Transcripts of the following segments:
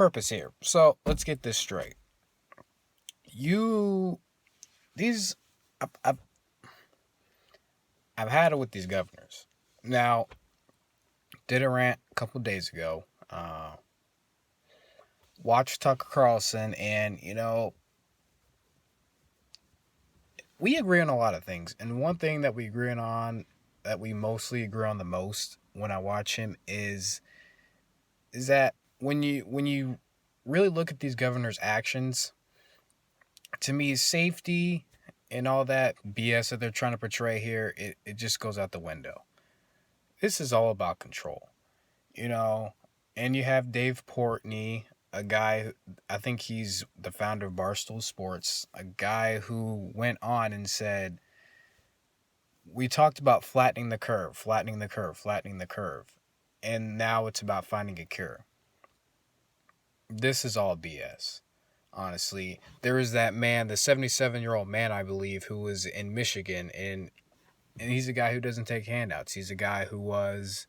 purpose here. So let's get this straight. You these I've, I've, I've had it with these governors. Now, did a rant a couple days ago. Watched Tucker Carlson, and we agree on a lot of things. And one thing that we agree on, that we mostly agree on the most when I watch him, is that when you really look at these governors' actions, to me, safety and all that BS that they're trying to portray here, it just goes out the window. This is all about control, you know. And you have Dave Portney, a guy, I think he's the founder of Barstool Sports, a guy who went on and said, we talked about flattening the curve, flattening the curve, flattening the curve. And now it's about finding a cure. This is all BS. Honestly, there is that man, the 77-year-old man, I believe, who was in Michigan, and he's a guy who doesn't take handouts. He's a guy who was,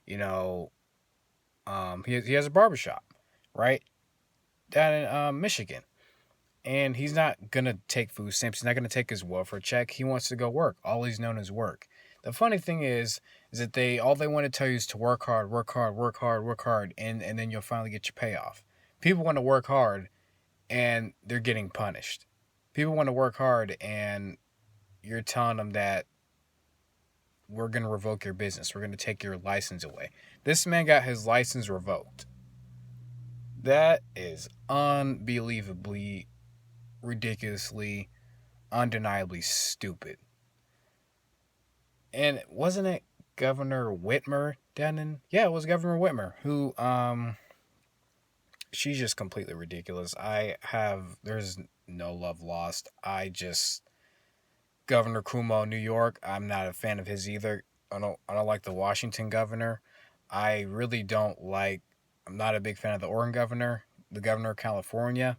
you know, he has a barbershop, right, down in Michigan, and he's not gonna take food stamps. He's not gonna take his welfare check. He wants to go work. All he's known is work. The funny thing is that they want to tell you is to work hard, work hard, work hard, work hard, and then you'll finally get your payoff. People want to work hard and they're getting punished. People want to work hard and you're telling them that we're going to revoke your business. We're going to take your license away. This man got his license revoked. That is unbelievably, ridiculously, undeniably stupid. And wasn't it Governor Whitmer down in? Yeah, it was Governor Whitmer who she's just completely ridiculous. There's no love lost. Governor Cuomo, New York, I'm not a fan of his either. I don't like the Washington governor. I really don't like. I'm not a big fan of the Oregon governor, the governor of California,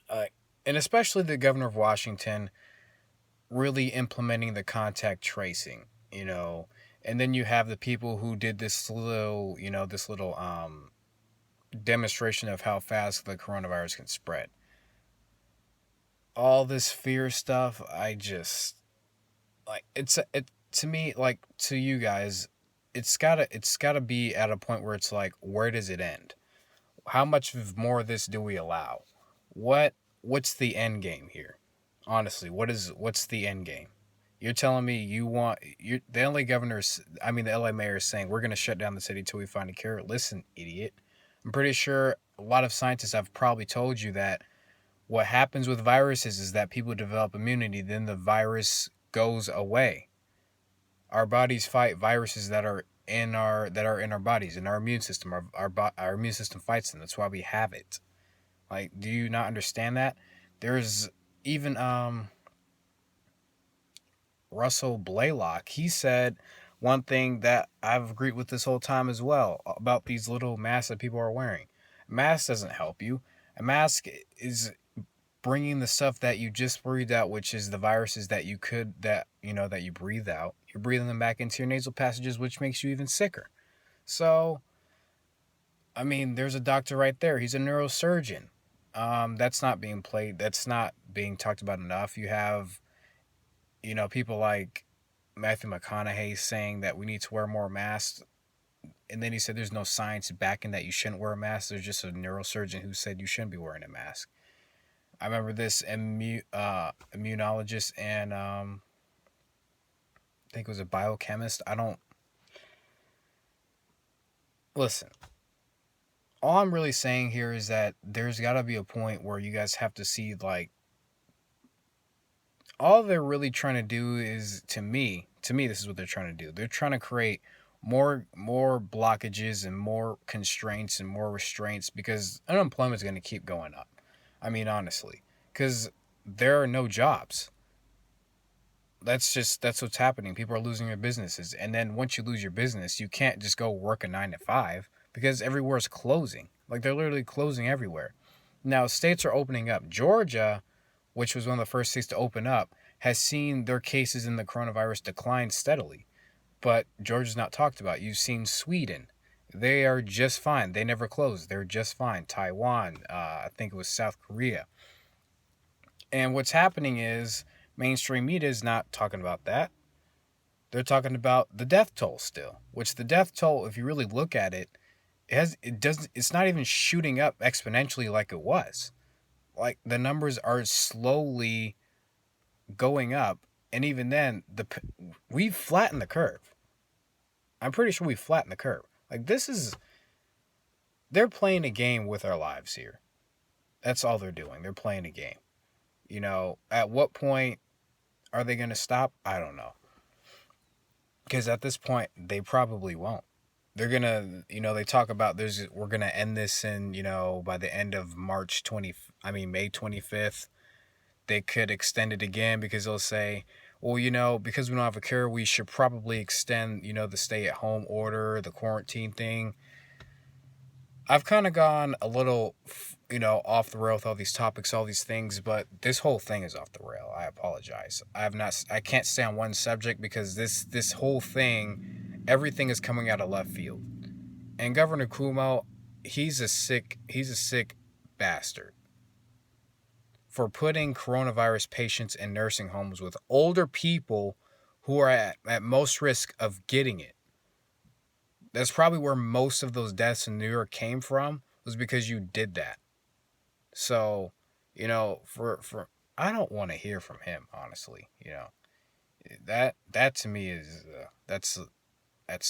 uh, and especially the governor of Washington, really implementing the contact tracing. You know, and then you have the people who did this little demonstration of how fast the coronavirus can spread. All this fear stuff, I just like it to me, like, to you guys, it's gotta be at a point where it's like, where does it end? How much more of this do we allow? What's the end game here? Honestly, what's the end game? You're telling me the LA governor's, I mean, the LA mayor is saying we're going to shut down the city till we find a cure. Listen, idiot. I'm pretty sure a lot of scientists have probably told you that what happens with viruses is that people develop immunity, then the virus goes away. Our bodies fight viruses that are in our bodies, in our immune system. Our immune system fights them. That's why we have it. Like, do you not understand that? There's even Russell Blaylock. He said one thing that I've agreed with this whole time as well about these little masks that people are wearing. A mask doesn't help you. A mask is bringing the stuff that you just breathed out, which is the viruses that you breathe out. You're breathing them back into your nasal passages, which makes you even sicker. So, I mean, there's a doctor right there. He's a neurosurgeon. That's not being played. That's not being talked about enough. You have, people like Matthew McConaughey saying that we need to wear more masks. And then he said there's no science backing that you shouldn't wear a mask. There's just a neurosurgeon who said you shouldn't be wearing a mask. I remember this immunologist and I think it was a biochemist. I don't listen. All I'm really saying here is that there's got to be a point where you guys have to see, like, all they're really trying to do is, to me this is what they're trying to do. They're trying to create more blockages and more constraints and more restraints because unemployment is going to keep going up. I mean, honestly, because there are no jobs. That's what's happening. People are losing their businesses, and then once you lose your business, you can't just go work a 9 to 5 because everywhere's closing. Like, they're literally closing everywhere. Now states are opening up. Georgia, which was one of the first states to open up, has seen their cases in the coronavirus decline steadily. But Georgia's not talked about. You've seen Sweden They are just fine. They never closed. They're just fine. Taiwan, I think it was South Korea. And what's happening is mainstream media is not talking about that. They're talking about the death toll still, which the death toll, if you really look at it, it's not even shooting up exponentially like it was. Like the numbers are slowly going up, and even then, we've flattened the curve. I'm pretty sure we've flattened the curve. Like they're playing a game with our lives here. That's all they're doing. They're playing a game. At what point are they going to stop? I don't know. Because at this point, they probably won't. They're gonna, they talk about we're gonna end this in, by the end of May 25th. They could extend it again because they'll say, well, because we don't have a cure, we should probably extend, the stay at home order, the quarantine thing. I've kind of gone a little, off the rail with all these topics, all these things, but this whole thing is off the rail. I apologize. I can't stay on one subject because this whole thing, everything is coming out of left field. And Governor Cuomo, he's a sick bastard for putting coronavirus patients in nursing homes with older people who are at most risk of getting it. That's probably where most of those deaths in New York came from, was because you did that. So, for I don't want to hear from him, honestly. That to me is that's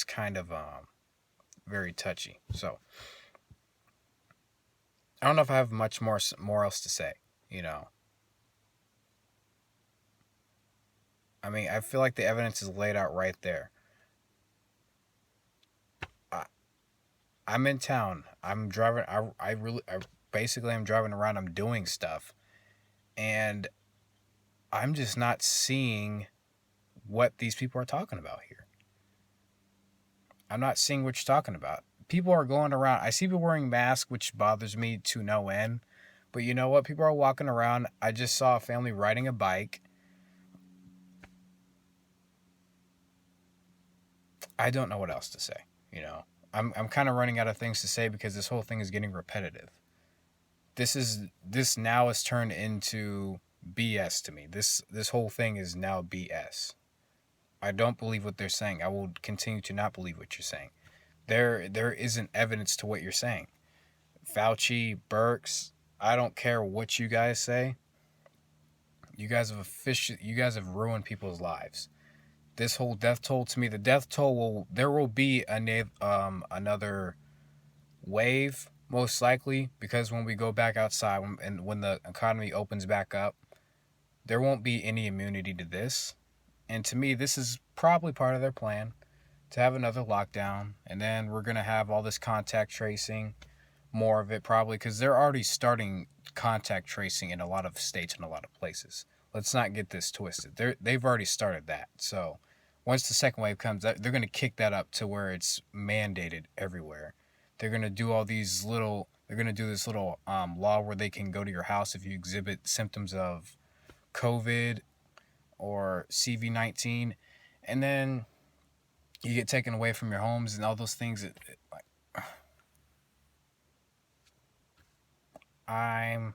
kind of very touchy. So, I don't know if I have much more else to say. I mean, I feel like the evidence is laid out right there. I'm in town. I'm driving. Basically, I'm driving around. I'm doing stuff, and I'm just not seeing what these people are talking about here. I'm not seeing what you're talking about. People are going around. I see people wearing masks, which bothers me to no end. But you know what? People are walking around. I just saw a family riding a bike. I don't know what else to say. I'm kind of running out of things to say because this whole thing is getting repetitive. This now has turned into BS to me. This whole thing is now BS. I don't believe what they're saying. I will continue to not believe what you're saying. There isn't evidence to what you're saying. Fauci, Birx, I don't care what you guys say. You guys have ruined people's lives. This whole death toll, to me, the death toll there will be another wave, most likely, because when we go back outside and when the economy opens back up, there won't be any immunity to this. And to me, this is probably part of their plan, to have another lockdown, and then we're going to have all this contact tracing, more of it probably, because they're already starting contact tracing in a lot of states and a lot of places. Let's not get this twisted. They've already started that. So once the second wave comes, they're going to kick that up to where it's mandated everywhere. They're going to do this little law where they can go to your house if you exhibit symptoms of COVID or CV-19, and then you get taken away from your homes and all those things. I'm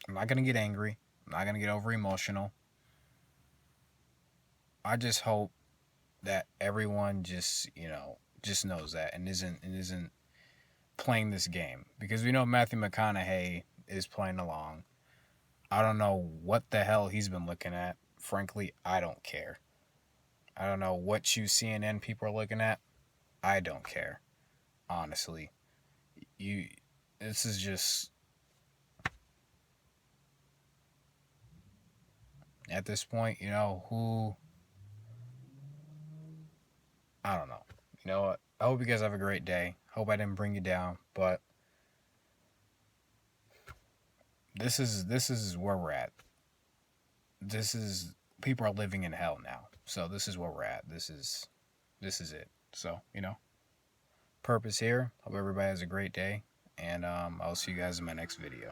not gonna get angry. I'm not gonna get over emotional. I just hope that everyone just knows that and isn't playing this game, because we know Matthew McConaughey is playing along. I don't know what the hell he's been looking at. Frankly, I don't care. I don't know what you CNN people are looking at. I don't care. Honestly. This is just, at this point, who, I don't know. You know what? I hope you guys have a great day. Hope I didn't bring you down, but this is where we're at. People are living in hell now. So this is where we're at. This is it. So, purpose here. Hope everybody has a great day, and I'll see you guys in my next video.